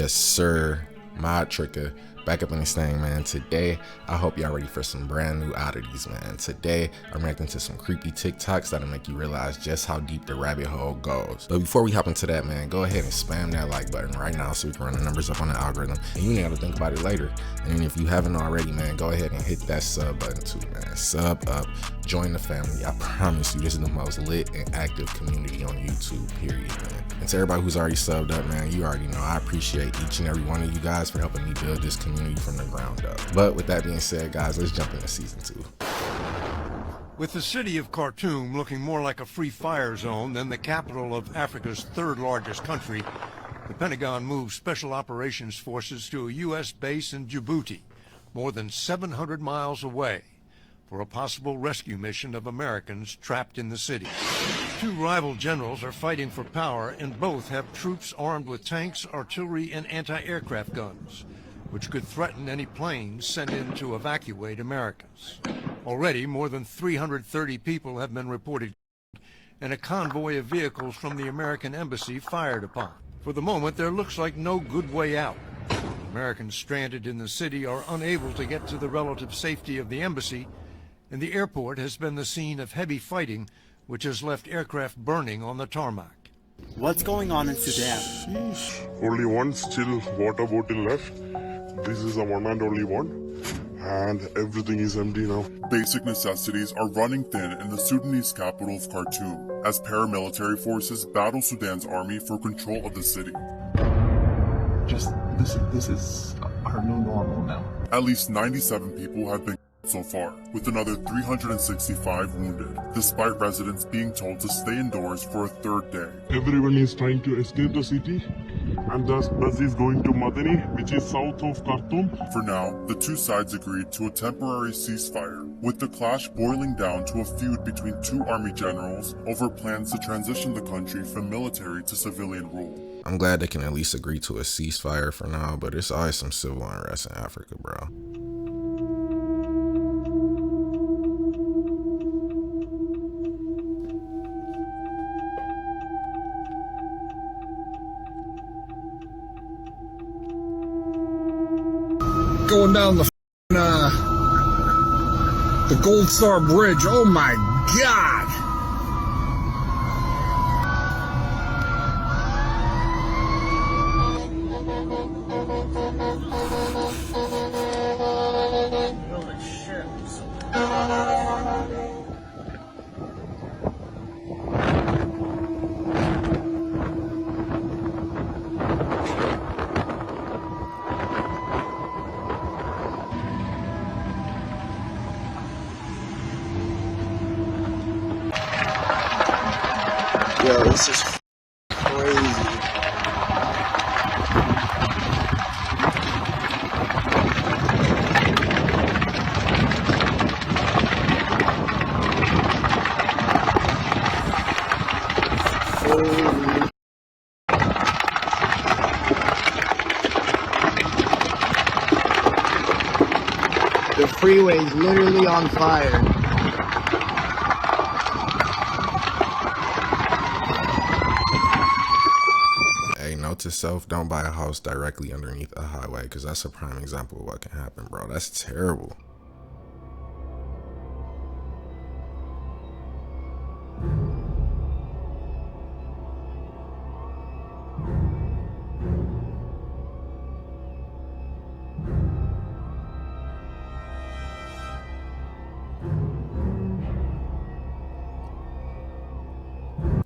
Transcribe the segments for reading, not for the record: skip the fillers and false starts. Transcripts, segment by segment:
Yes, sir. Mod Tricker back up in this thing, man. Today, I hope y'all ready for some brand new oddities, man. Today, I'm reacting to some creepy TikToks that'll make you realize just how deep the rabbit hole goes. But before we hop into that, man, go ahead and spam that like button right now so we can run the numbers up on the algorithm. And you ain't got to think about it later. And if you haven't already, man, go ahead and hit that sub button too, man. Sub up, join the family. I promise you, this is the most lit and active community on YouTube, period, man. And to everybody who's already subbed up, man, you already know I appreciate each and every one of you guys for helping me build this community from the ground up. But with that being said, guys, let's jump into season 2. With the city of Khartoum looking more like a free fire zone than the capital of Africa's third largest country, the Pentagon moved special operations forces to a U.S. base in Djibouti, more than 700 miles away, for a possible rescue mission of Americans trapped in the city. Two rival generals are fighting for power, and both have troops armed with tanks, artillery, and anti-aircraft guns, which could threaten any planes sent in to evacuate Americans. Already, more than 330 people have been reported, and a convoy of vehicles from the American embassy fired upon. For the moment, there looks like no good way out. Americans stranded in the city are unable to get to the relative safety of the embassy, and the airport has been the scene of heavy fighting, which has left aircraft burning on the tarmac. What's going on in Sudan? Sheesh. Only one still water bottle left. This is the one and only one. And everything is empty now. Basic necessities are running thin in the Sudanese capital of Khartoum as paramilitary forces battle Sudan's army for control of the city. This is our new normal now. At least 97 people have been so far, with another 365 wounded, despite residents being told to stay indoors for a third day. Everyone is trying to escape the city. And the bus is going to Madani, which is south of Khartoum. For now, the two sides agreed to a temporary ceasefire, with the clash boiling down to a feud between two army generals over plans to transition the country from military to civilian rule. I'm glad they can at least agree to a ceasefire for now, but there's always some civil unrest in Africa, bro. Going down the Gold Star Bridge. Oh my God! Holy shit. Yo, this is crazy. Holy. The freeway's literally on fire. Note to self, don't buy a house directly underneath a highway, because that's a prime example of what can happen, bro. That's terrible.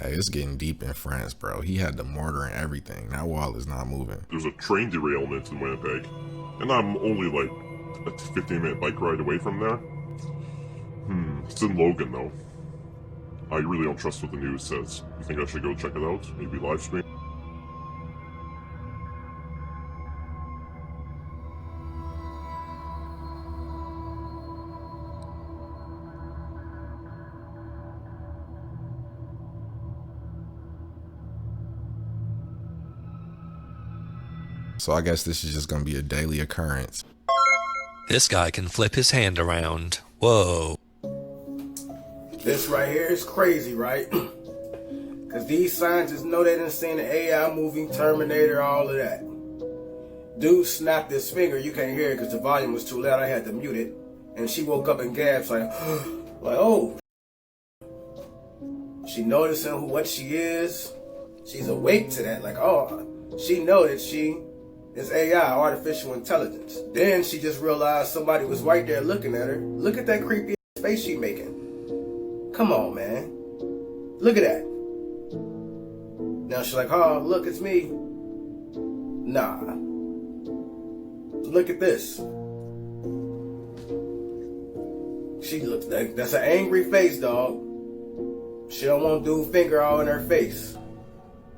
Hey, it's getting deep in France, bro. He had the mortar and everything. That wall is not moving. There's a train derailment in Winnipeg. And I'm only like a 15-minute bike ride away from there. It's in Logan though. I really don't trust what the news says. You think I should go check it out? Maybe live stream? So I guess this is just gonna be a daily occurrence. This guy can flip his hand around. Whoa. This right here is crazy, right? Because these scientists know they done seen the AI movie, Terminator, all of that. Dude snapped his finger. You can't hear it because the volume was too loud. I had to mute it. And she woke up and gasped like, like, oh. She noticing what she is. She's awake to that. Like, oh, she know that she is AI, artificial intelligence. Then she just realized somebody was right there looking at her. Look at that creepy face she making. Come on, man. Look at that. Now she's like, oh, look, it's me. Nah. Look at this. She looks like, that's an angry face, dog. She don't want dude finger all in her face.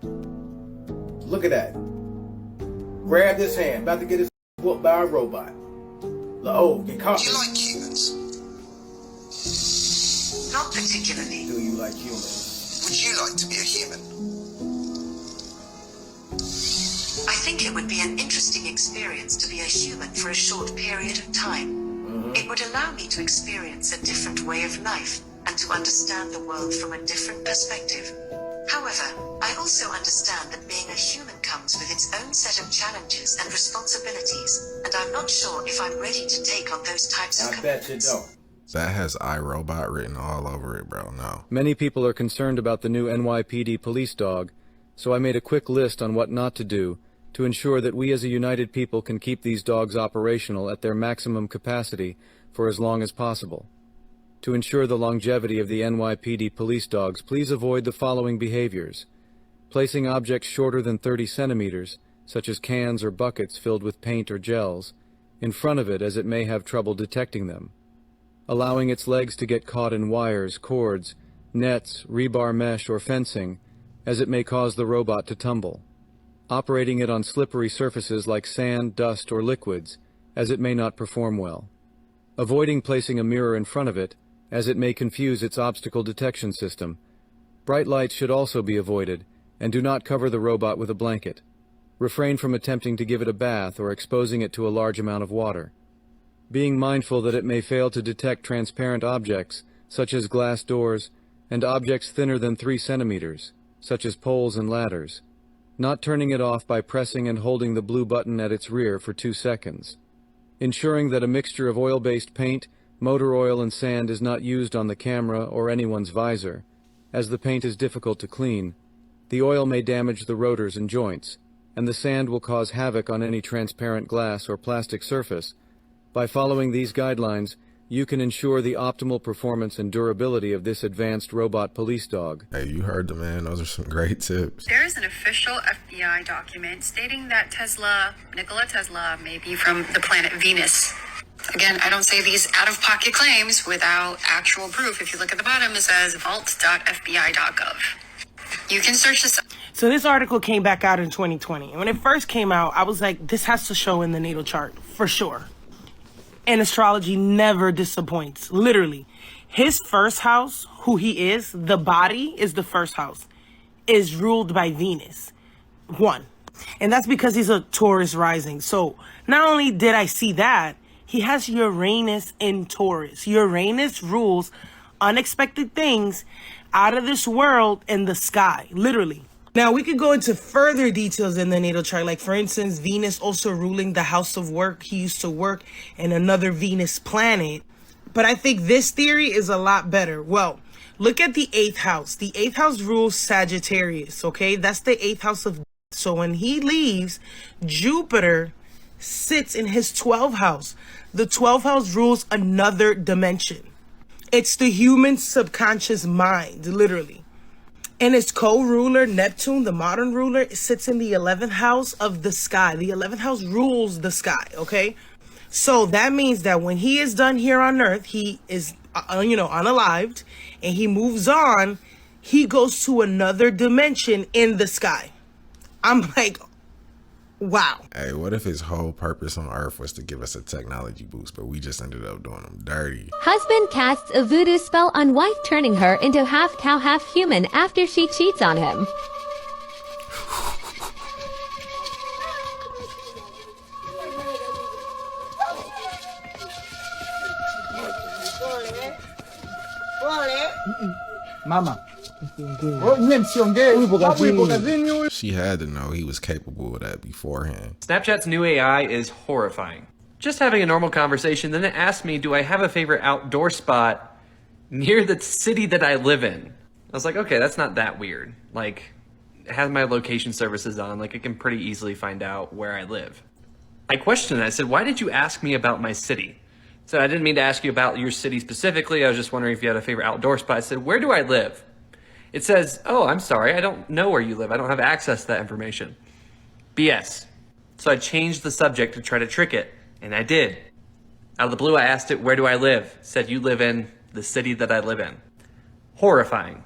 Look at that. Grab this hand, about to get his whooped by a robot. Oh, get caught. Do you like humans? Not particularly. Do you like humans? Would you like to be a human? I think it would be an interesting experience to be a human for a short period of time. It would allow me to experience a different way of life and to understand the world from a different perspective. However, I also understand that being a human comes with its own set of challenges and responsibilities, and I'm not sure if I'm ready to take on those types of commitments. I bet you don't. That has iRobot written all over it, bro. No. Many people are concerned about the new NYPD police dog, so I made a quick list on what not to do to ensure that we as a united people can keep these dogs operational at their maximum capacity for as long as possible. To ensure the longevity of the NYPD police dogs, please avoid the following behaviors. Placing objects shorter than 30 centimeters, such as cans or buckets filled with paint or gels, in front of it as it may have trouble detecting them. Allowing its legs to get caught in wires, cords, nets, rebar mesh, or fencing, as it may cause the robot to tumble. Operating it on slippery surfaces like sand, dust, or liquids, as it may not perform well. Avoiding placing a mirror in front of it, as it may confuse its obstacle detection system. Bright lights should also be avoided, and do not cover the robot with a blanket. Refrain from attempting to give it a bath or exposing it to a large amount of water. Being mindful that it may fail to detect transparent objects, such as glass doors, and objects thinner than 3 centimeters, such as poles and ladders. Not turning it off by pressing and holding the blue button at its rear for 2 seconds. Ensuring that a mixture of oil-based paint, motor oil, and sand is not used on the camera or anyone's visor, as the paint is difficult to clean. The oil may damage the rotors and joints, and the sand will cause havoc on any transparent glass or plastic surface. By following these guidelines, you can ensure the optimal performance and durability of this advanced robot police dog. Hey, you heard the man. Those are some great tips. There is an official FBI document stating that Nikola Tesla may be from the planet Venus. Again, I don't say these out-of-pocket claims without actual proof. If you look at the bottom, it says vault.fbi.gov. You can search this up. So this article came back out in 2020. And when it first came out, I was like, this has to show in the natal chart, for sure. And astrology never disappoints, literally. His first house, who he is, the body is the first house, is ruled by Venus. 1. And that's because he's a Taurus rising. So not only did I see that, he has Uranus in Taurus. Uranus rules unexpected things out of this world in the sky, literally. Now, we could go into further details in the natal chart. Like, for instance, Venus also ruling the house of work. He used to work in another Venus planet. But I think this theory is a lot better. Well, look at the 8th house. The 8th house rules Sagittarius, okay? That's the 8th house of... So when he leaves, Jupiter sits in his 12th house. The 12th house rules another dimension. It's the human subconscious mind, literally. And its co-ruler, Neptune, the modern ruler, sits in the 11th house of the sky. The 11th house rules the sky, okay? So that means that when he is done here on Earth, he is, unalived, and he moves on, he goes to another dimension in the sky. I'm like, wow. Hey, what if his whole purpose on Earth was to give us a technology boost, but we just ended up doing him dirty? Husband casts a voodoo spell on wife, turning her into half cow, half human after she cheats on him. Mama. Oh, niye msiongee? Hapo ipo kazini huyu. She had to know he was capable of that beforehand. Snapchat's new AI is horrifying. Just having a normal conversation, then it asked me, do I have a favorite outdoor spot near the city that I live in? I was like, okay, that's not that weird. Like, it has my location services on, like it can pretty easily find out where I live. I questioned it. I said, why did you ask me about my city? I said, I didn't mean to ask you about your city specifically. I was just wondering if you had a favorite outdoor spot. I said, where do I live? It says, oh, I'm sorry. I don't know where you live. I don't have access to that information. BS. So I changed the subject to try to trick it, and I did. Out of the blue, I asked it, where do I live? It said, you live in the city that I live in. Horrifying.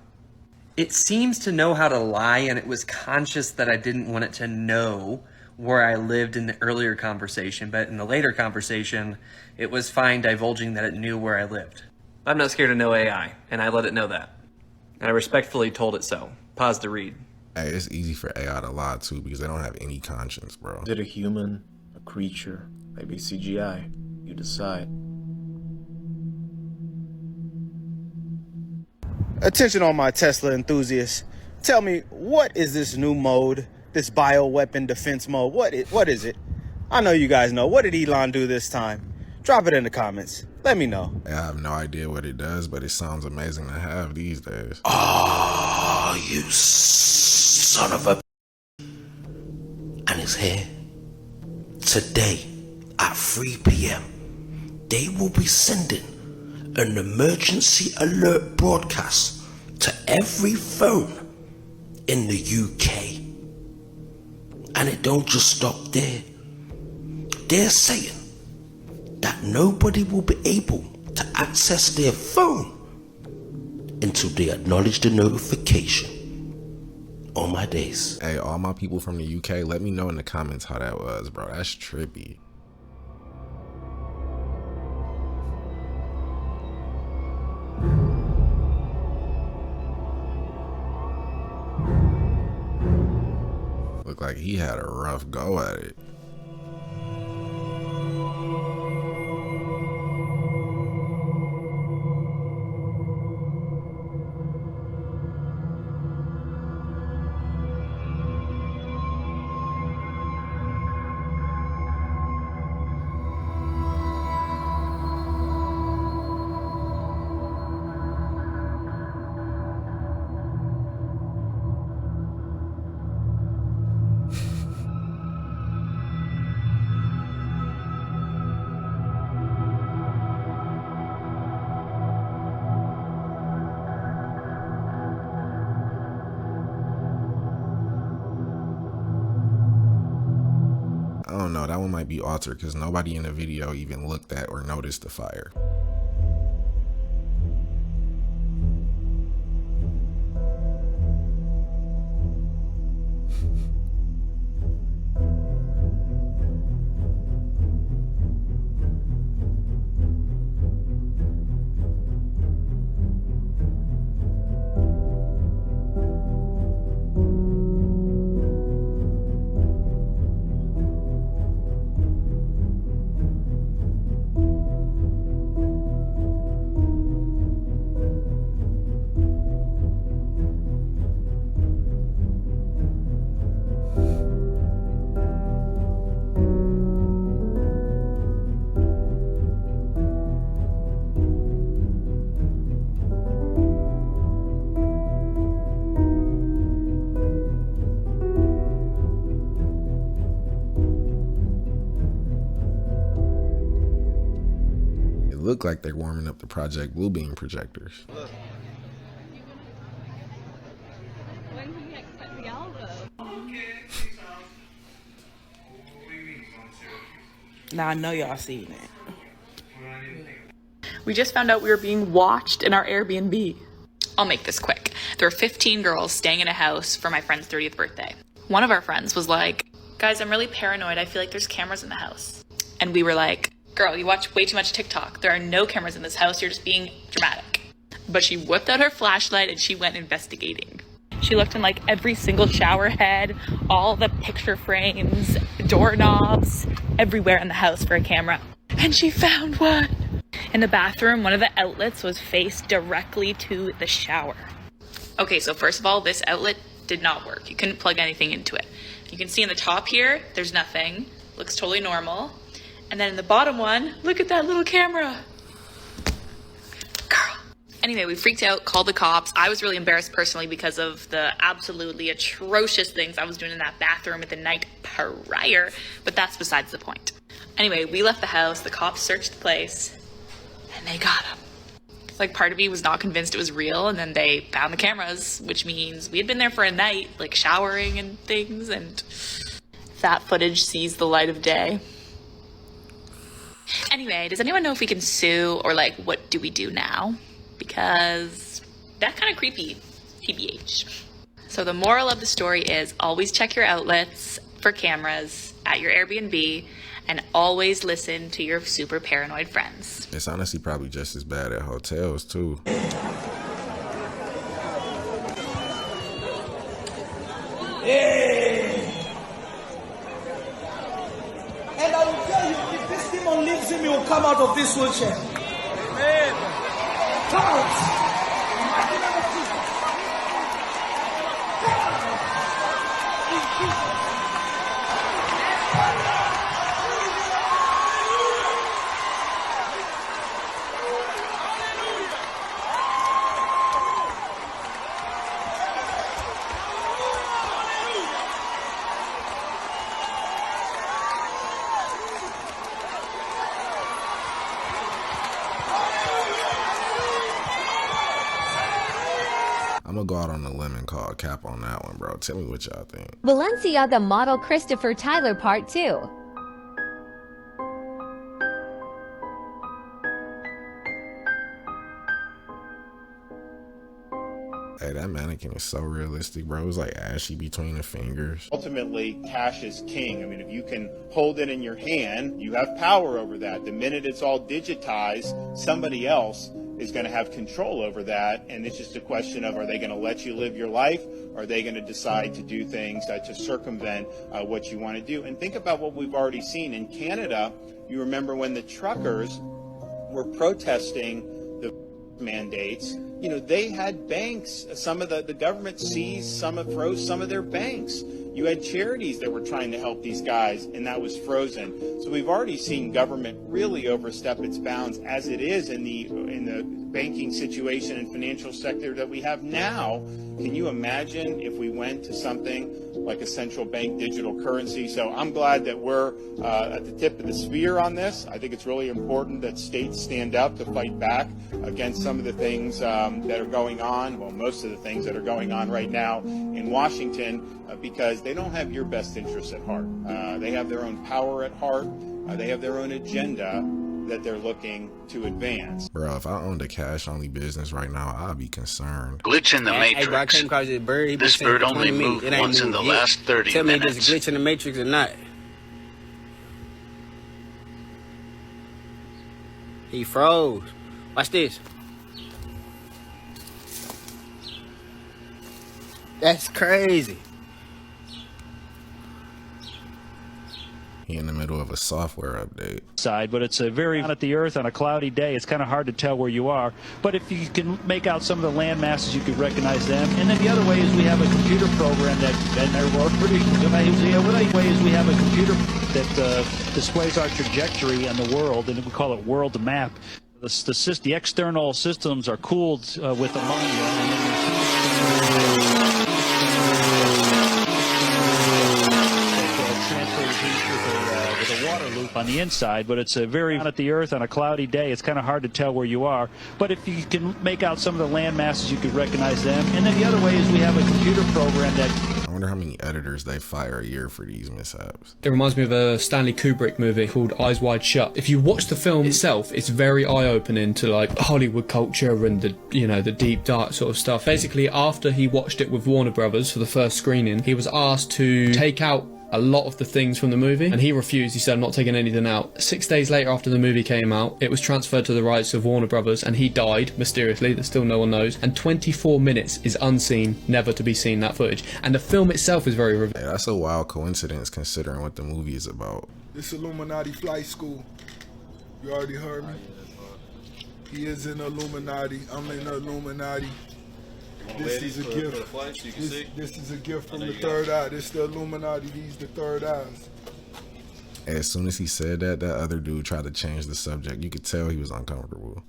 It seems to know how to lie, and it was conscious that I didn't want it to know where I lived in the earlier conversation, but in the later conversation, it was fine divulging that it knew where I lived. I'm not scared of no AI, and I let it know that. And I respectfully told it so. Pause to read. Hey, it's easy for AI to lie too because they don't have any conscience, bro. Is it a human, a creature, maybe CGI? You decide. Attention all my Tesla enthusiasts. Tell me, what is this new mode? This bioweapon defense mode? What is it? I know you guys know. What did Elon do this time? Drop it in the comments. Let me know. I have no idea what it does, but it sounds amazing to have these days. Oh, you son of a... And it's here. Today, at 3 p.m, they will be sending an emergency alert broadcast to every phone in the UK. And it don't just stop there. They're saying that nobody will be able to access their phone until they acknowledge the notification. All my days. Hey, all my people from the UK, let me know in the comments how that was, bro. That's trippy. Looked like he had a rough go at it. I don't know, that one might be altered because nobody in the video even looked at or noticed the fire. Look like they're warming up the Project Bluebeam projectors. Now I know y'all seen it. We just found out we were being watched in our Airbnb. I'll make this quick. There were 15 girls staying in a house for my friend's 30th birthday. One of our friends was like, guys, I'm really paranoid. I feel like there's cameras in the house. And we were like, girl, you watch way too much TikTok. There are no cameras in this house. You're just being dramatic. But she whipped out her flashlight and she went investigating. She looked in like every single shower head, all the picture frames, doorknobs, everywhere in the house for a camera. And she found one. In the bathroom, one of the outlets was faced directly to the shower. Okay, so first of all, this outlet did not work. You couldn't plug anything into it. You can see in the top here, there's nothing. Looks totally normal. And then in the bottom one, look at that little camera. Girl. Anyway, we freaked out, called the cops. I was really embarrassed personally because of the absolutely atrocious things I was doing in that bathroom at the night prior, but that's besides the point. Anyway, we left the house, the cops searched the place, and they got him. Like, part of me was not convinced it was real, and then they found the cameras, which means we had been there for a night, like showering and things, and that footage sees the light of day. Anyway, does anyone know if we can sue, or like, what do we do now? Because that's kind of creepy, TBH. So the moral of the story is always check your outlets for cameras at your Airbnb, and always listen to your super paranoid friends. It's honestly probably just as bad at hotels too. Hey! And I will tell you, if this demon leaves him, he will come out of this wheelchair. Amen. Come out! I'm gonna go out on a limb and call a cap on that one, bro. Tell me what y'all think. Valencia the model Christopher Tyler Part 2. Hey, that mannequin is so realistic, bro. It was like ashy between the fingers. Ultimately, cash is king. I mean, if you can hold it in your hand, you have power over that. The minute it's all digitized, somebody else is going to have control over that, and it's just a question of, are they going to let you live your life, or are they going to decide to do things to circumvent what you want to do? And think about what we've already seen in Canada. You remember when the truckers were protesting the mandates, you know, they had banks. Some of the government seized, froze some of their banks. You had charities that were trying to help these guys, and that was frozen. So we've already seen government really overstep its bounds, as it is in the banking situation and financial sector that we have now. Can you imagine if we went to something like a central bank digital currency? So I'm glad that we're at the tip of the spear on this. I think it's really important that states stand up to fight back against some of the things that are going on, well, most of the things that are going on right now in Washington, because they don't have your best interests at heart. They have their own power at heart. They have their own agenda that they're looking to advance. Bro, if I owned a cash-only business right now, I'd be concerned. Glitch in the Matrix. Hey, bro, I came across this bird. This bird only moved once in the last 30 minutes. Tell me if there's a glitch in the Matrix or not. He froze. Watch this. That's crazy. He in the middle of a software update. But it's a very at the earth on a cloudy day. It's kind of hard to tell where you are. But if you can make out some of the land masses, you could recognize them. And then the other way is we have a computer program that, and they're pretty amazing. The other way is we have a computer that displays our trajectory on the world, and we call it world map. The external systems are cooled with ammonia, and then with a water loop on the inside, but it's a very at the earth on a cloudy day. It's kind of hard to tell where you are. But if you can make out some of the land masses, you could recognize them. And then the other way is we have a computer program that... I wonder how many editors they fire a year for these mishaps. It reminds me of a Stanley Kubrick movie called Eyes Wide Shut. If you watch the film itself, it's very eye-opening to like Hollywood culture and the, you know, the deep dark sort of stuff. Basically, after he watched it with Warner Brothers for the first screening, he was asked to take out a lot of the things from the movie, and he refused. He said, I'm not taking anything out. 6 days later, after the movie came out, it was transferred to the rights of Warner Brothers, and he died mysteriously. That still no one knows. And 24 minutes is unseen, never to be seen, that footage. And the film itself is very hey, that's a wild coincidence considering what the movie is about. This Illuminati flight school. You already heard me. He is in the Illuminati. I'm in the Illuminati. This is a gift. This is a gift from the third eye. This is the Illuminati. These the third eyes. As soon as he said that, that other dude tried to change the subject. You could tell he was uncomfortable.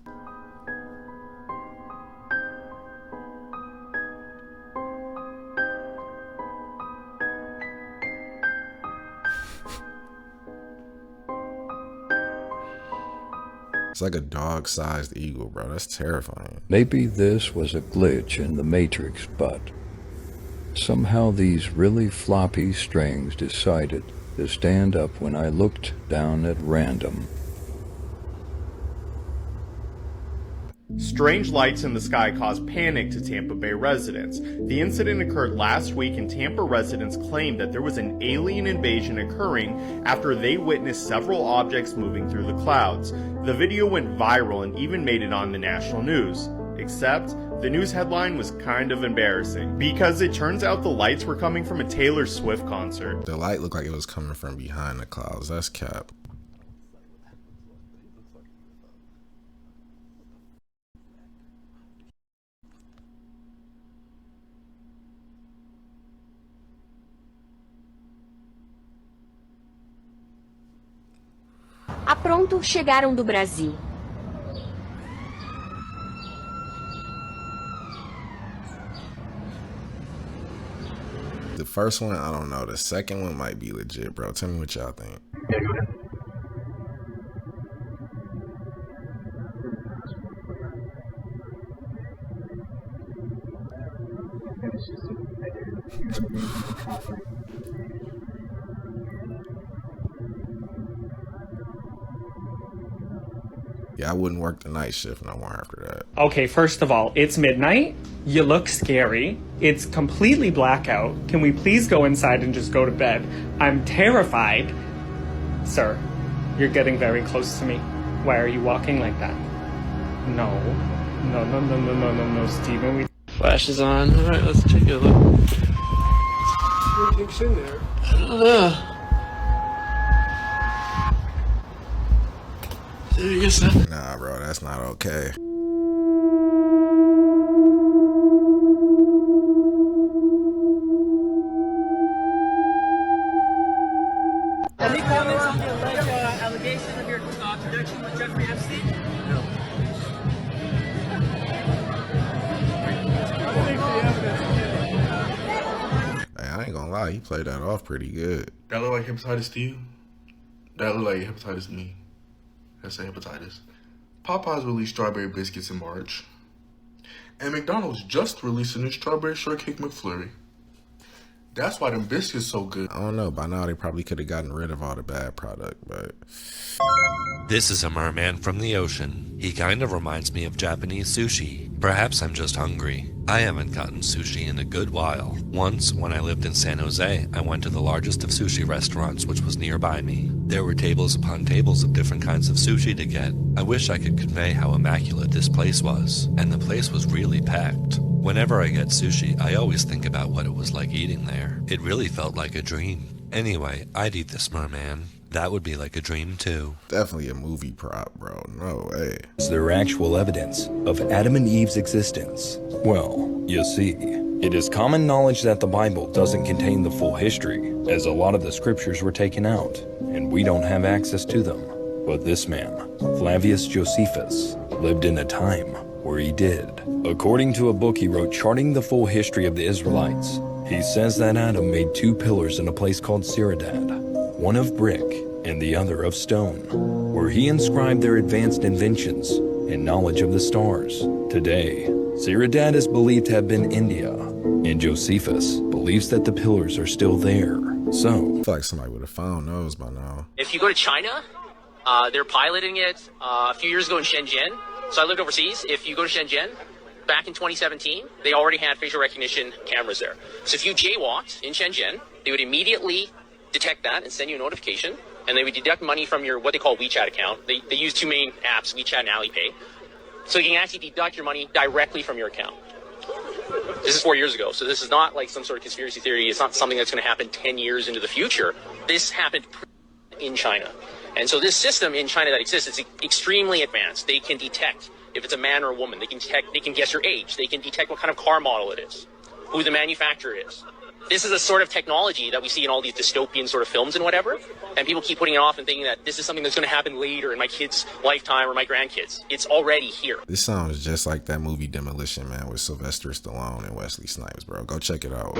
It's like a dog-sized eagle, bro. That's terrifying. Maybe this was a glitch in the Matrix, but somehow these really floppy strings decided to stand up when I looked down at random. Strange lights in the sky caused panic to Tampa Bay residents. The incident occurred last week, and Tampa residents claimed that there was an alien invasion occurring after they witnessed several objects moving through the clouds. The video went viral and even made it on the national news. Except, the news headline was kind of embarrassing, because it turns out the lights were coming from a Taylor Swift concert. The light looked like it was coming from behind the clouds. That's cap. Pronto, chegaram do Brasil. The first one, I don't know. The second one might be legit, bro. Tell me what y'all think. Yeah, I wouldn't work the night shift no more after that. Okay, first of all, it's midnight. You look scary. It's completely blackout. Can we please go inside and just go to bed? I'm terrified. Sir, you're getting very close to me. Why are you walking like that? No, Steven. Flash is on. All right, let's take a look. What do you think's in there? I don't know. Nah, bro, that's not okay. Any comments on the alleged allegation of your connection with Jeffrey Epstein? No. Hey, I ain't gonna lie, he played that off pretty good. That look like hepatitis to you? That look like hepatitis to me. That's a hepatitis. Popeyes released strawberry biscuits in March. And McDonald's just released a new strawberry shortcake McFlurry. That's why them biscuits so good. I don't know. By now, they probably could have gotten rid of all the bad product, but... This is a merman from the ocean. He kind of reminds me of Japanese sushi. Perhaps I'm just hungry. I haven't gotten sushi in a good while. Once, when I lived in San Jose, I went to the largest of sushi restaurants, which was nearby me. There were tables upon tables of different kinds of sushi to get. I wish I could convey how immaculate this place was. And the place was really packed. Whenever I get sushi, I always think about what it was like eating there. It really felt like a dream. Anyway, I'd eat this merman. That would be like a dream too. Definitely a movie prop, bro. No way. Is there actual evidence of Adam and Eve's existence? Well, you see, it is common knowledge that the Bible doesn't contain the full history, as a lot of the scriptures were taken out, and we don't have access to them. But this man, Flavius Josephus, lived in a time where he did. According to a book he wrote charting the full history of the Israelites, he says that Adam made two pillars in a place called Sudan, one of brick and the other of stone, where he inscribed their advanced inventions and knowledge of the stars. Today, Sudan is believed to have been India, and Josephus believes that the pillars are still there. So, I feel like somebody would have found those by now. If you go to China, they're piloting it a few years ago in Shenzhen. So I lived overseas. If you go to Shenzhen, back in 2017, they already had facial recognition cameras there. So if you jaywalked in Shenzhen, they would immediately detect that and send you a notification, and they would deduct money from your what they call WeChat account. They use two main apps, WeChat and Alipay. So you can actually deduct your money directly from your account. This is 4 years ago, so this is not like some sort of conspiracy theory. It's not something that's going to happen 10 years into the future. This happened in China. And so this system in China that exists is extremely advanced. They can detect if it's a man or a woman. They can guess your age. They can detect what kind of car model it is, who the manufacturer is. This is a sort of technology that we see in all these dystopian sort of films and whatever. And people keep putting it off and thinking that this is something that's going to happen later in my kid's lifetime or my grandkids. It's already here. This sounds just like that movie Demolition Man with Sylvester Stallone and Wesley Snipes, bro. Go check it out.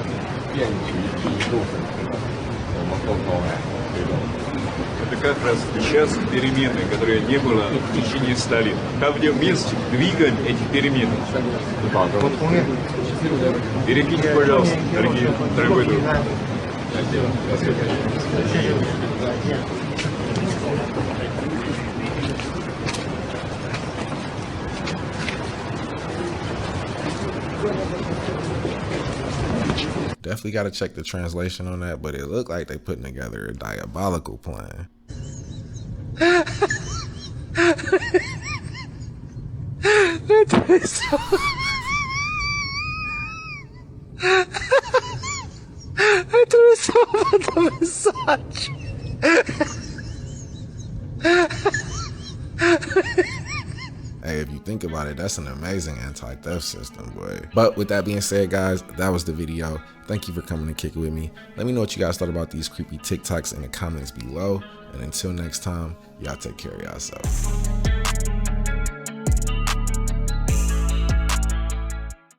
Это как раз сейчас перемены, которые не было в течение 100 лет. Там, где мы двигаем эти перемены. Перекиньте, пожалуйста, дорогой друг. Definitely got to check the translation on that, but it looked like they putting together a diabolical plan. Это самое massage. Hey, if you think about it, that's an amazing anti-theft system, boy. But with that being said, guys, that was the video. Thank you for coming to kick it with me. Let me know what you guys thought about these creepy TikToks in the comments below. And until next time, y'all take care of yourself.